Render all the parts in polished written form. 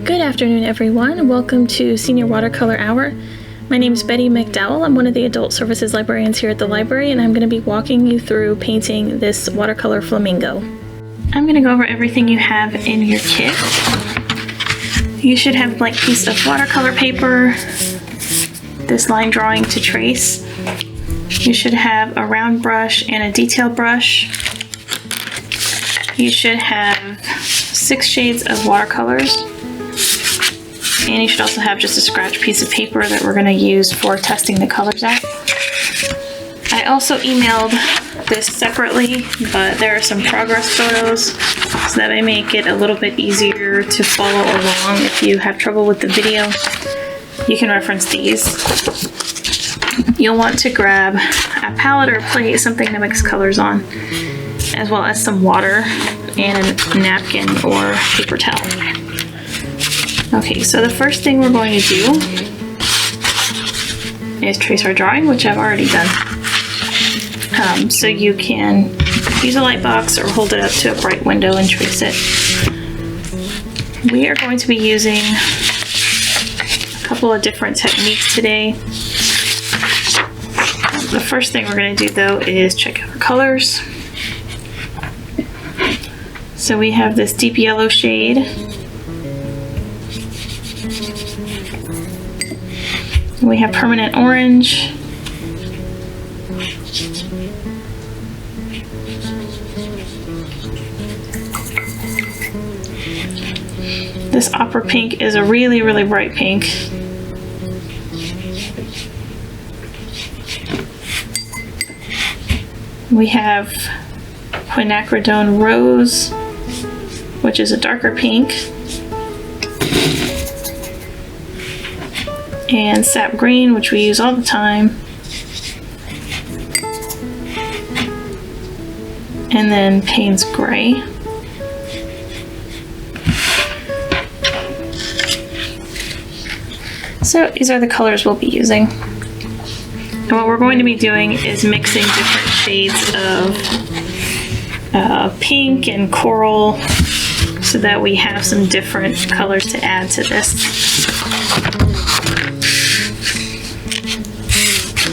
Good afternoon, everyone. Welcome to Senior Watercolor Hour. My name is Betty McDowell. I'm one of the Adult Services Librarians here at the library, and I'm going to be walking you through painting this watercolor flamingo. I'm going to go over everything you have in your kit. You should have a blank piece of watercolor paper, this line drawing to trace. You should have a round brush and a detail brush. You should have 6 shades of watercolors. And you should also have just a scratch piece of paper that we're going to use for testing the colors out. I also emailed this separately, but there are some progress photos so that may make it a little bit easier to follow along. If you have trouble with the video, you can reference these. You'll want to grab a palette or plate, something to mix colors on, as well as some water and a napkin or paper towel. Okay, so the first thing we're going to do is trace our drawing, which I've already done. So you can use a light box or hold it up to a bright window and trace it. We are going to be using a couple of different techniques today. The first thing we're going to do, though, is check out our colors. So we have this deep yellow shade. We have permanent orange. This opera pink is a really, really bright pink. We have quinacridone rose, which is a darker pink. And sap green, which we use all the time. And then Payne's gray. So these are the colors we'll be using. And what we're going to be doing is mixing different shades of pink and coral so that we have some different colors to add to this.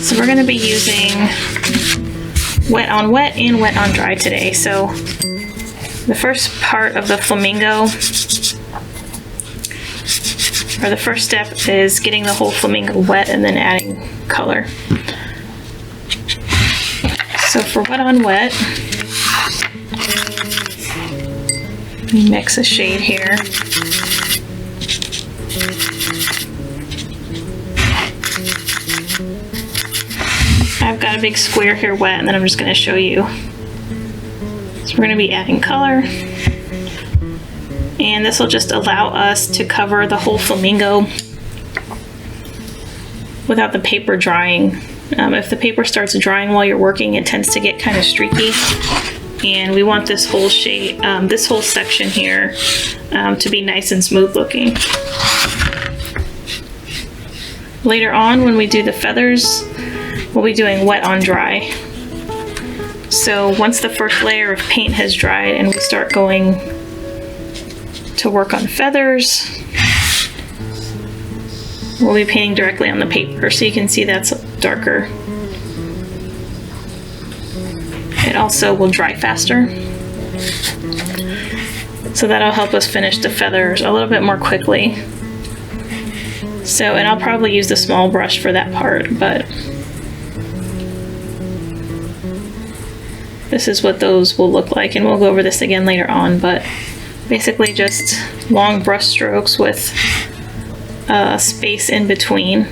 So we're going to be using wet on wet and wet on dry today. So the first part of the flamingo, or the first step, is getting the whole flamingo wet and then adding color. So for wet on wet, we mix a shade here. I've got a big square here wet, and then I'm just going to show you. So we're going to be adding color, and this will just allow us to cover the whole flamingo without the paper drying. If the paper starts drying while you're working, it tends to get kind of streaky, and we want this whole shade, this whole section here to be nice and smooth looking. Later on, when we do the feathers, we'll be doing wet on dry. So once the first layer of paint has dried and we start going to work on feathers, we'll be painting directly on the paper, so you can see that's darker. It also will dry faster, so that'll help us finish the feathers a little bit more quickly. So, and I'll probably use the small brush for that part, but this is what those will look like, and we'll go over this again later on, but basically just long brush strokes with space in between.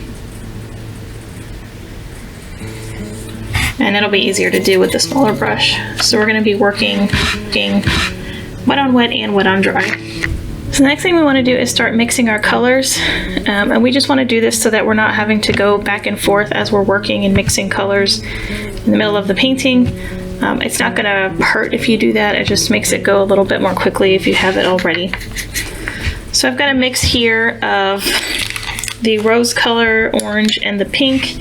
And it'll be easier to do with the smaller brush. So we're going to be working wet on wet and wet on dry. So the next thing we want to do is start mixing our colors, and we just want to do this so that we're not having to go back and forth as we're working and mixing colors in the middle of the painting. It's not going to hurt if you do that. It just makes it go a little bit more quickly if you have it already. So I've got a mix here of the rose color, orange, and the pink,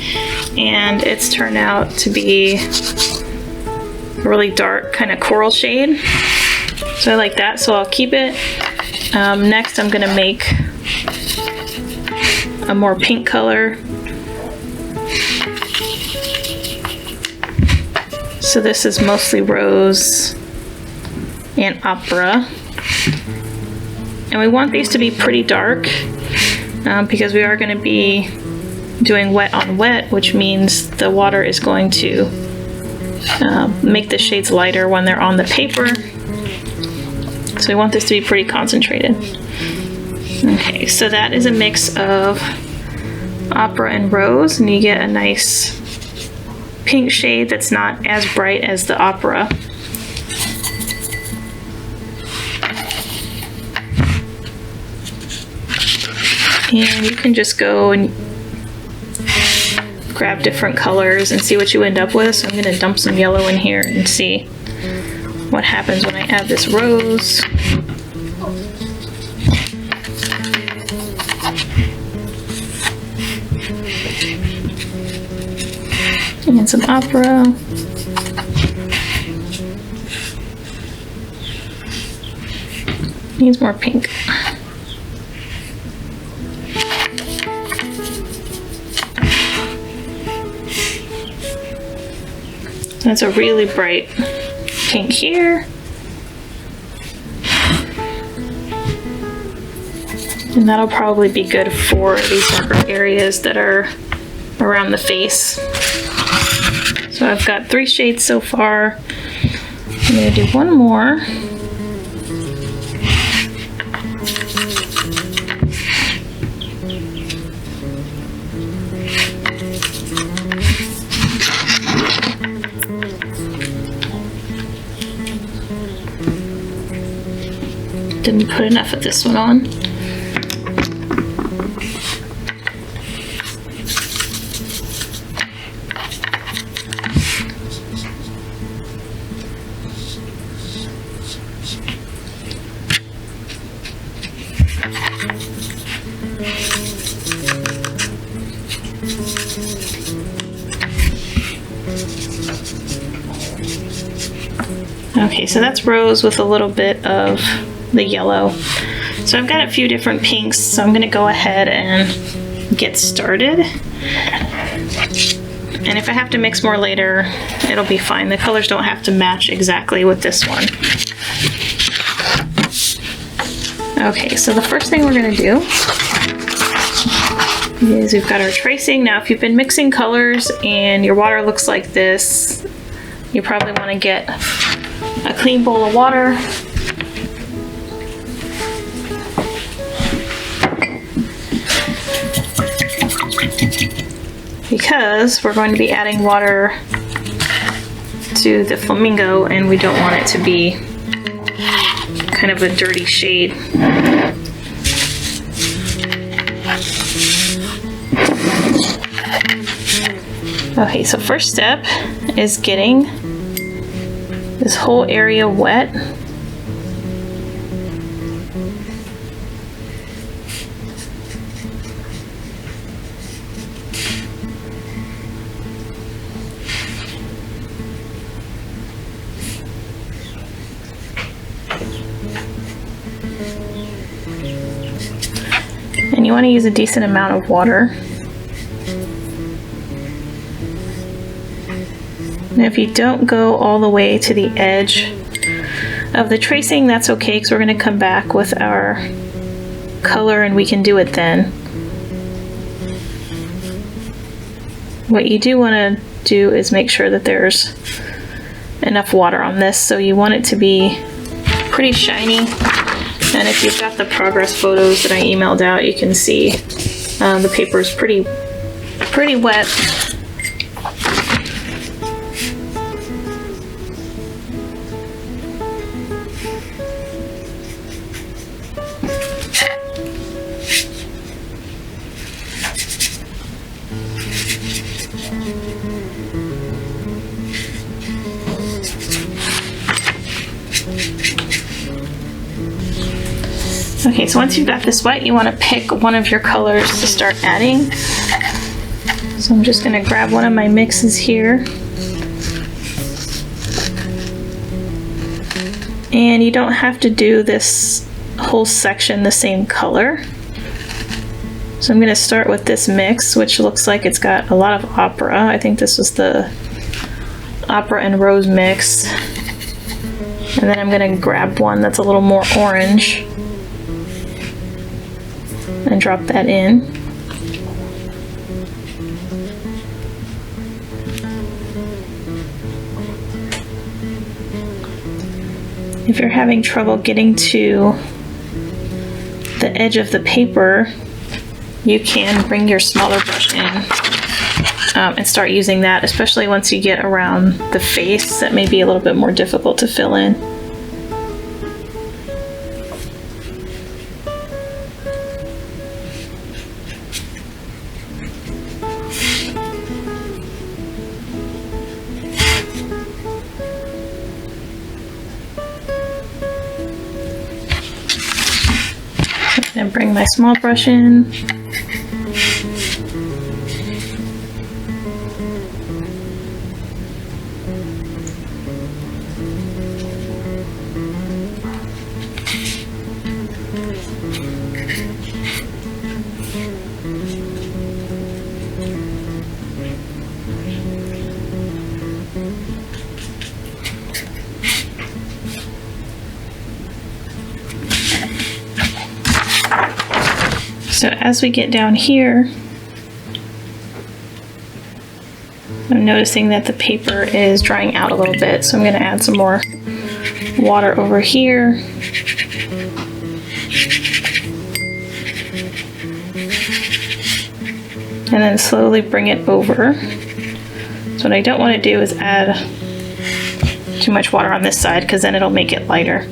and it's turned out to be a really dark kind of coral shade. So I like that, so I'll keep it. Next I'm gonna make a more pink color. So this is mostly rose and opera. And we want these to be pretty dark because we are going to be doing wet on wet, which means the water is going to make the shades lighter when they're on the paper. So we want this to be pretty concentrated. Okay, so that is a mix of opera and rose, and you get a nice pink shade that's not as bright as the opera. And you can just go and grab different colors and see what you end up with. So I'm going to dump some yellow in here and see what happens when I add this rose. And some opera. Needs more pink. That's a really bright pink here. And that'll probably be good for these darker areas that are around the face. So I've got 3 shades so far. I'm going to do one more. Didn't put enough of this one on. Okay, so that's rose with a little bit of the yellow. So I've got a few different pinks, so I'm going to go ahead and get started. And if I have to mix more later, it'll be fine. The colors don't have to match exactly with this one. Okay, so the first thing we're going to do is we've got our tracing. Now, if you've been mixing colors and your water looks like this, you probably want to get a clean bowl of water. Because we're going to be adding water to the flamingo and we don't want it to be kind of a dirty shade. Okay, so first step is getting this whole area wet. And you want to use a decent amount of water. And if you don't go all the way to the edge of the tracing, that's okay, because we're going to come back with our color and we can do it then. What you do want to do is make sure that there's enough water on this, so you want it to be pretty shiny. And if you've got the progress photos that I emailed out, you can see the paper is pretty wet. Okay, so once you've got this wet, you want to pick one of your colors to start adding. So I'm just going to grab one of my mixes here. And you don't have to do this whole section the same color. So I'm going to start with this mix, which looks like it's got a lot of opera. I think this was the opera and rose mix. And then I'm going to grab one that's a little more orange and drop that in. If you're having trouble getting to the edge of the paper, you can bring your smaller brush in and start using that, especially once you get around the face. That may be a little bit more difficult to fill in. And bring my small brush in. So as we get down here, I'm noticing that the paper is drying out a little bit, so I'm going to add some more water over here. And then slowly bring it over. So what I don't want to do is add too much water on this side, because then it'll make it lighter.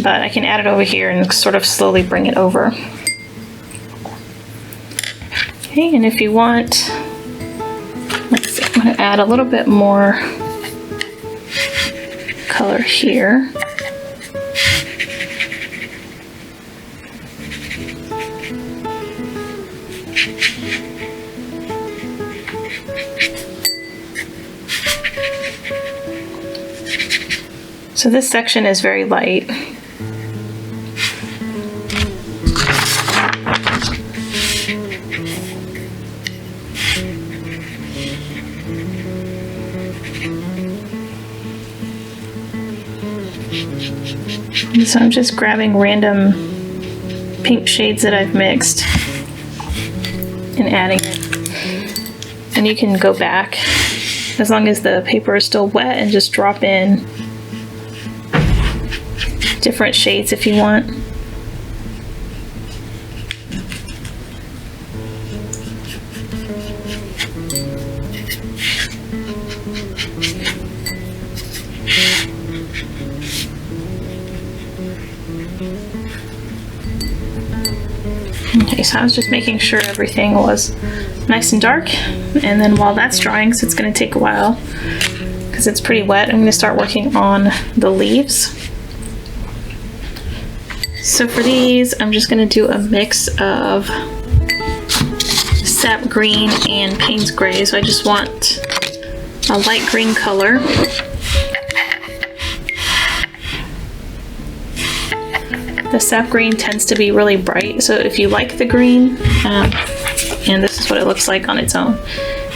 But I can add it over here and sort of slowly bring it over. Okay, and if you want, let's see, I'm going to add a little bit more color here. So this section is very light. So I'm just grabbing random pink shades that I've mixed and adding it. And you can go back as long as the paper is still wet and just drop in different shades if you want. Okay, so I was just making sure everything was nice and dark, and then while that's drying, so it's going to take a while because it's pretty wet, I'm going to start working on the leaves. So for these, I'm just going to do a mix of sap green and Payne's gray, so I just want a light green color. The sap green tends to be really bright, so if you like the green, and this is what it looks like on its own.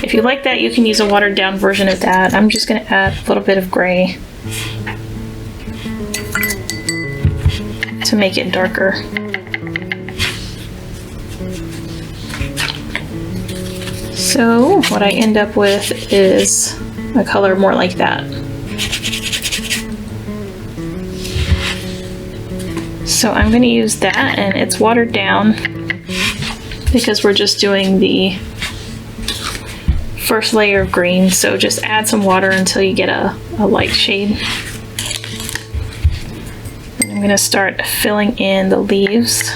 If you like that, you can use a watered down version of that. I'm just going to add a little bit of gray to make it darker. So what I end up with is a color more like that. So I'm going to use that, and it's watered down because we're just doing the first layer of green, so just add some water until you get a light shade. And I'm going to start filling in the leaves.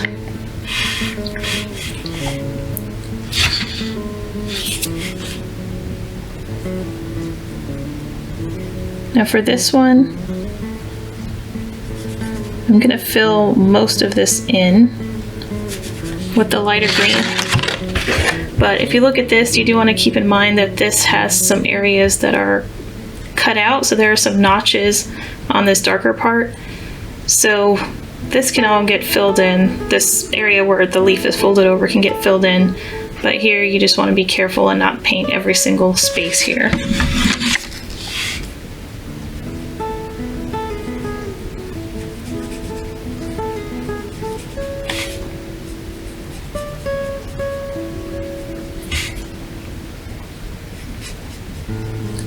Now for this one, I'm going to fill most of this in with the lighter green. But if you look at this, you do want to keep in mind that this has some areas that are cut out, so there are some notches on this darker part. So this can all get filled in. This area where the leaf is folded over can get filled in, but here you just want to be careful and not paint every single space here.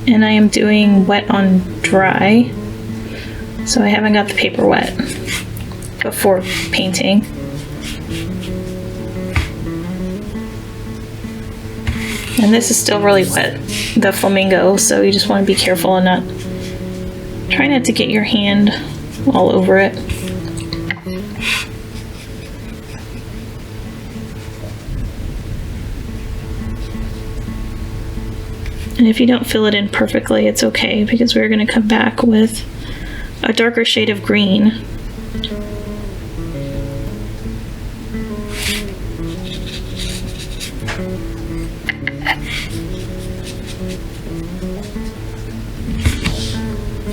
And I am doing wet on dry, so I haven't got the paper wet before painting. And this is still really wet, the flamingo, so you just want to be careful and try not to get your hand all over it. And if you don't fill it in perfectly, it's okay, because we're going to come back with a darker shade of green.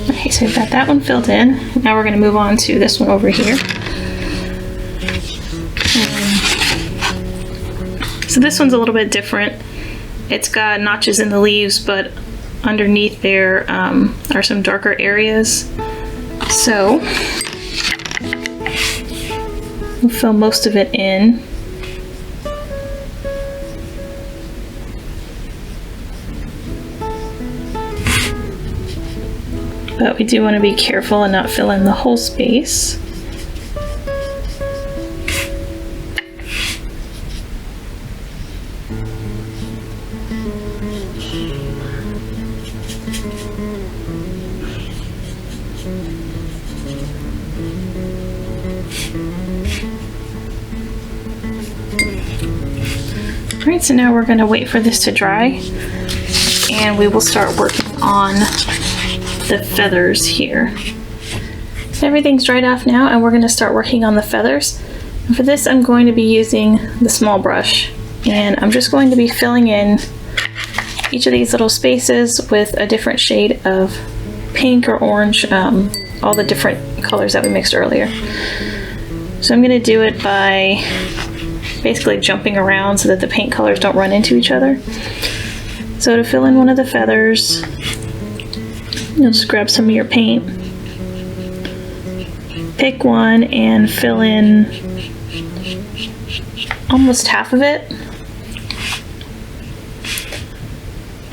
Okay, so we've got that one filled in. Now we're going to move on to this one over here. So this one's a little bit different. It's got notches in the leaves, but underneath there are some darker areas. So we'll fill most of it in. But we do want to be careful and not fill in the whole space. Alright, so now we're going to wait for this to dry, and we will start working on the feathers here. So everything's dried off now, and we're going to start working on the feathers. And for this, I'm going to be using the small brush, and I'm just going to be filling in each of these little spaces with a different shade of pink or orange, all the different colors that we mixed earlier. So I'm going to do it by basically jumping around so that the paint colors don't run into each other. So to fill in one of the feathers, you'll just grab some of your paint, pick one and fill in almost half of it,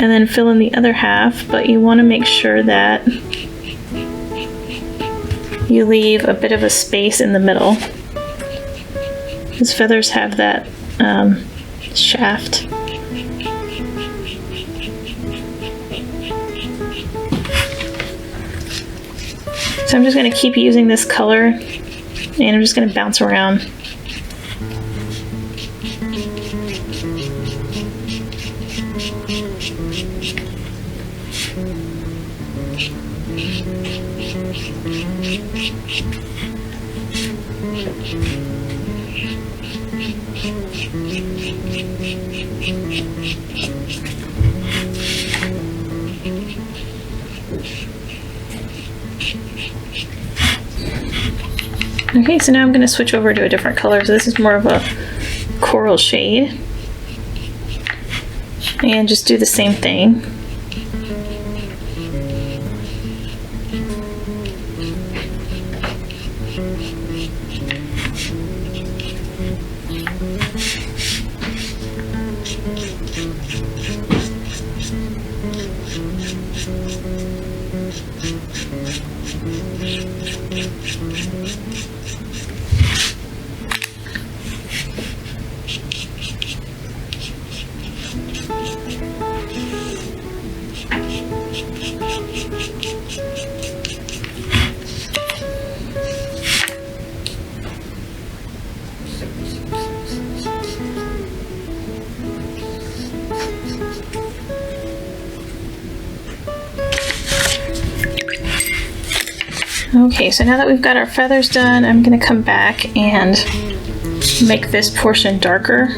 and then fill in the other half, but you want to make sure that you leave a bit of a space in the middle. These feathers have that shaft. So I'm just going to keep using this color, and I'm just going to bounce around. Okay, so now I'm going to switch over to a different color. So this is more of a coral shade. And just do the same thing. Okay, so now that we've got our feathers done, I'm going to come back and make this portion darker.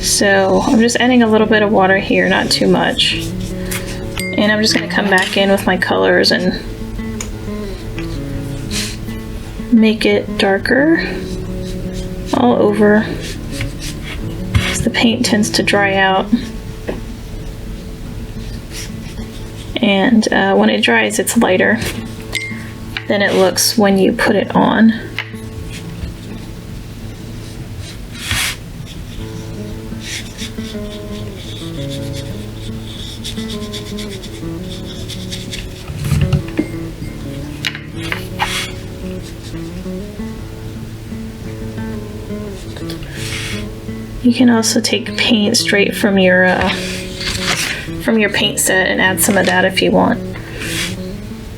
So I'm just adding a little bit of water here, not too much. And I'm just going to come back in with my colors and make it darker all over, as the paint tends to dry out. And when it dries, it's lighter than it looks when you put it on. You can also take paint straight from your paint set and add some of that if you want.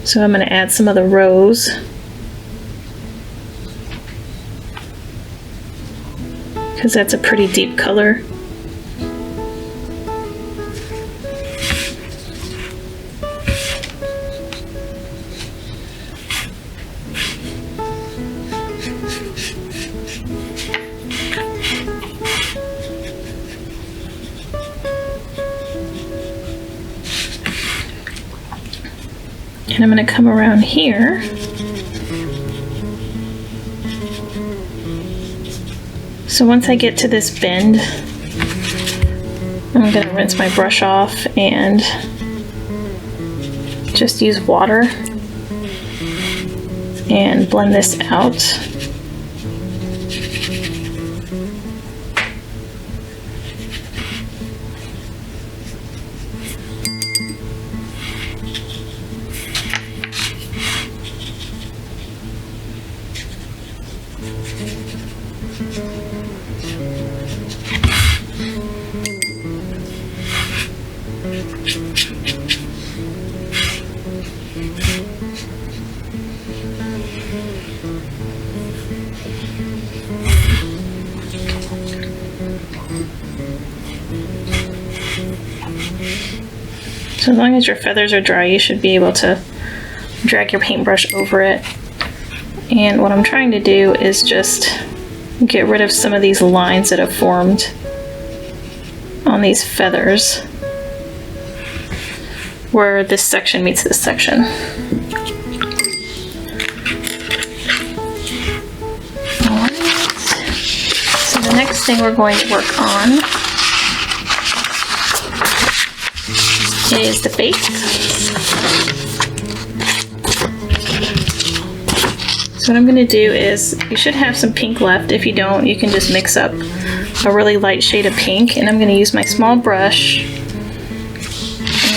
So I'm going to add some of the rose. Because that's a pretty deep color. And I'm going to come around here. So once I get to this bend, I'm going to rinse my brush off and just use water and blend this out. So as long as your feathers are dry, you should be able to drag your paintbrush over it. And what I'm trying to do is just get rid of some of these lines that have formed on these feathers where this section meets this section. Alright, so the next thing we're going to work on is the Beak. So what I'm going to do is, you should have some pink left. If you don't, you can just mix up a really light shade of pink. And I'm going to use my small brush.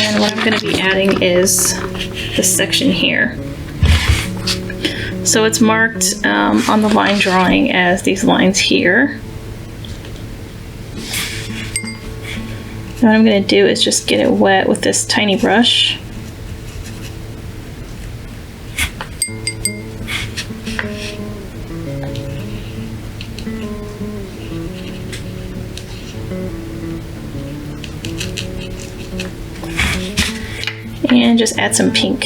And what I'm going to be adding is this section here. So it's marked on the line drawing as these lines here. And what I'm going to do is just get it wet with this tiny brush. And just add some pink.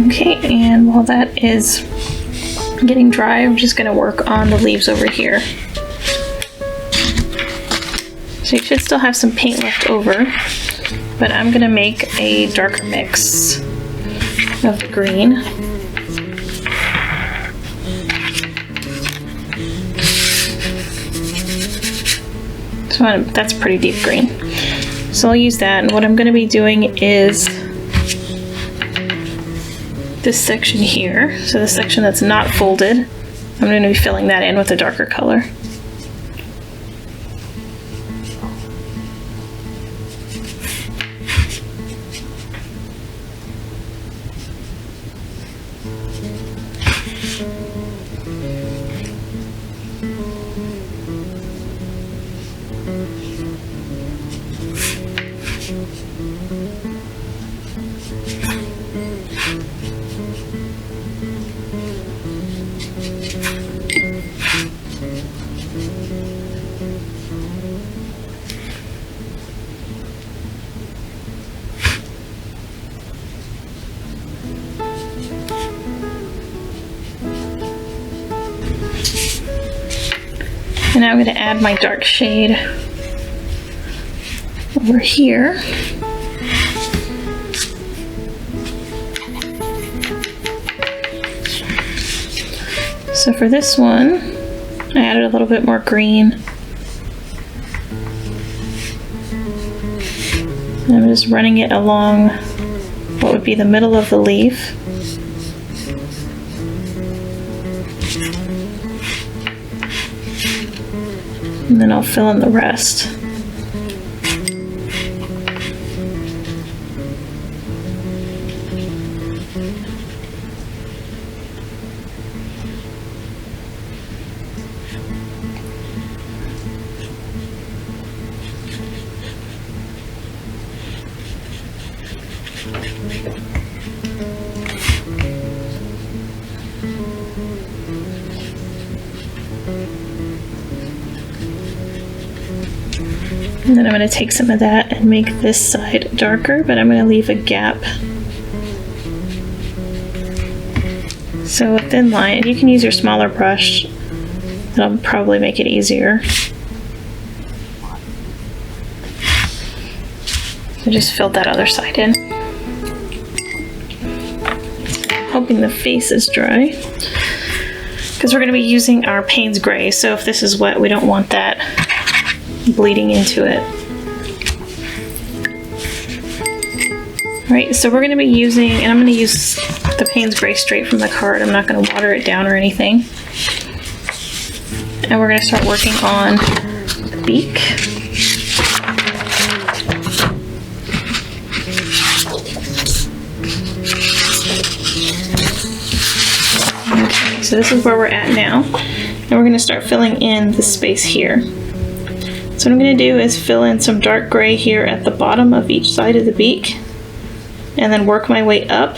Okay, and while that is getting dry, I'm just going to work on the leaves over here. So you should still have some paint left over, but I'm going to make a darker mix of the green. So that's pretty deep green. So I'll use that, and what I'm going to be doing is this section here, so the section that's not folded, I'm going to be filling that in with a darker color. now I'm going to add my dark shade over here. So for this one, I added a little bit more green. And I'm just running it along what would be the middle of the leaf. And then I'll fill in the rest. And then I'm going to take some of that and make this side darker, but I'm going to leave a gap. So a thin line, you can use your smaller brush. That'll probably make it easier. I just filled that other side in. Hoping the face is dry, because we're going to be using our Payne's Gray, so if this is wet, we don't want that bleeding into it. Alright, so we're going to be using, and I'm going to use the Payne's Gray straight from the card. I'm not going to water it down or anything. And we're going to start working on the beak. Okay, so this is where we're at now. And we're going to start filling in the space here. So what I'm going to do is fill in some dark gray here at the bottom of each side of the beak, and then work my way up.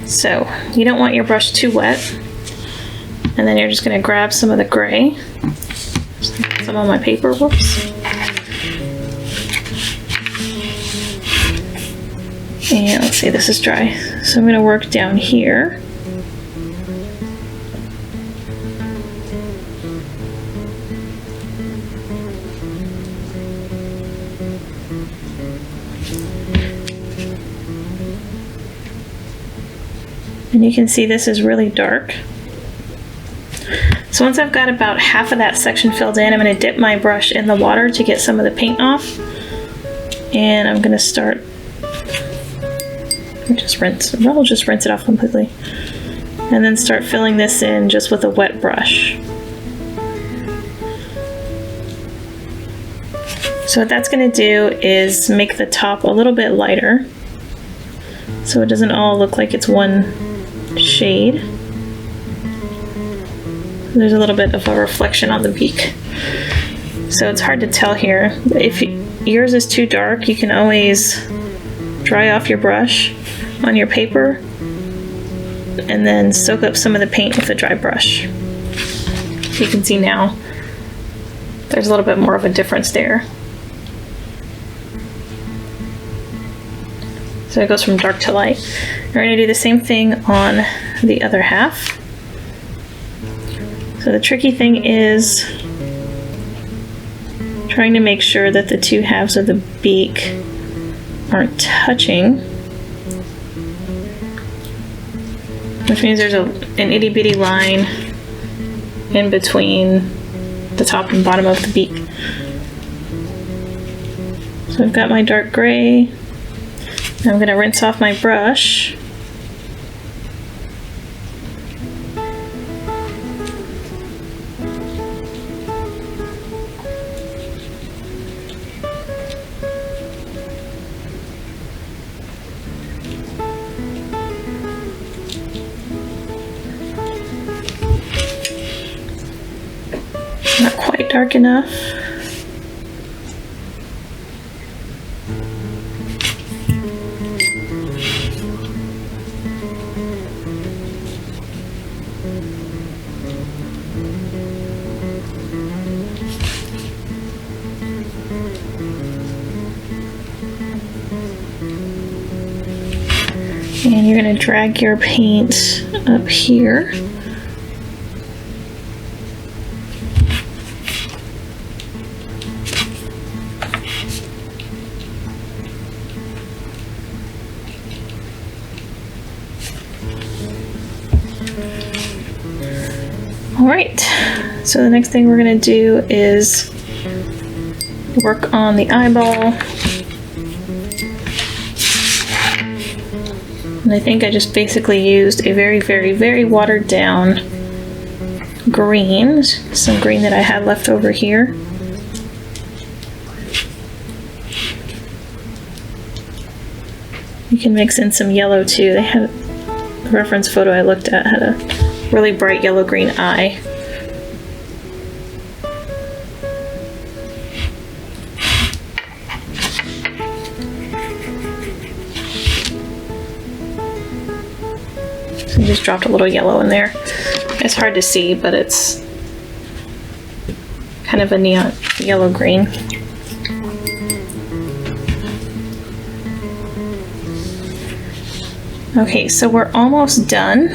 So you don't want your brush too wet, and then you're just going to grab some of the gray. Some on my paper, whoops. And let's see, this is dry. So I'm going to work down here. And you can see this is really dark. So once I've got about half of that section filled in, I'm going to dip my brush in the water to get some of the paint off. And I'm going to start, I'll just rinse it off completely. And then start filling this in just with a wet brush. So what that's going to do is make the top a little bit lighter, so it doesn't all look like it's one shade. There's a little bit of a reflection on the beak, so it's hard to tell here. If yours is too dark, you can always dry off your brush on your paper and then soak up some of the paint with a dry brush. You can see now there's a little bit more of a difference there. So it goes from dark to light. We're going to do the same thing on the other half. So the tricky thing is trying to make sure that the two halves of the beak aren't touching, which means there's an itty bitty line in between the top and bottom of the beak. So I've got my dark gray. I'm going to rinse off my brush. Not quite dark enough. And you're going to drag your paint up here Alright, so the next thing we're going to do is work on the eyeball. And I think I just basically used a very watered down green, some green that I had left over here. You can mix in some yellow too. They had a reference photo I looked at had a really bright yellow-green eye. So I just dropped a little yellow in there. It's hard to see, but it's kind of a neon yellow-green. Okay, so we're almost done.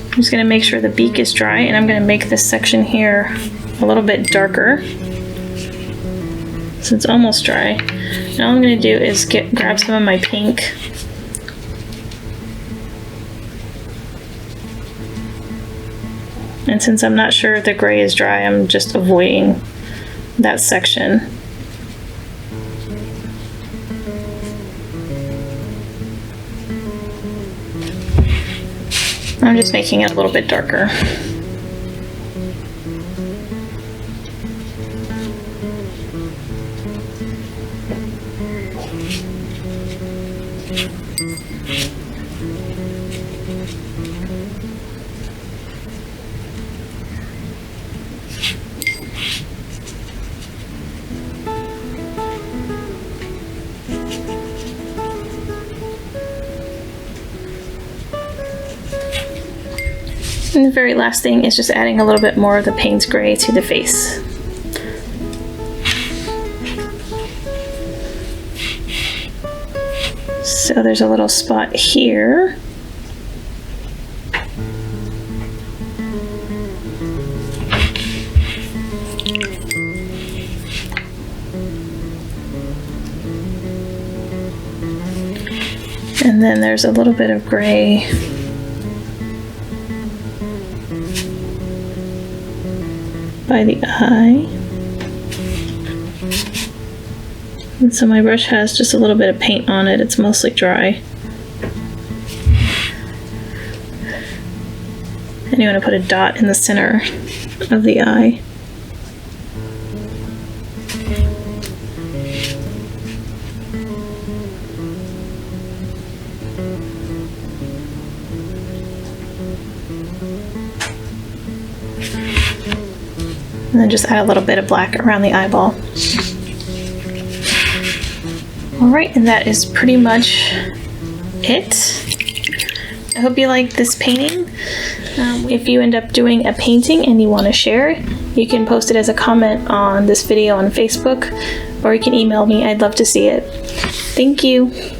I'm just going to make sure the beak is dry, and I'm going to make this section here a little bit darker. So it's almost dry. And all I'm going to do is grab some of my pink. And since I'm not sure if the gray is dry, I'm just avoiding that section. I'm just making it a little bit darker. And the very last thing is just adding a little bit more of the Payne's Gray to the face. So there's a little spot here. And then there's a little bit of gray by the eye. And so my brush has just a little bit of paint on it. It's mostly dry. And you want to put a dot in the center of the eye. And then just add a little bit of black around the eyeball. Alright, and that is pretty much it. I hope you like this painting. If you end up doing a painting and you want to share, you can post it as a comment on this video on Facebook, or you can email me. I'd love to see it. Thank you.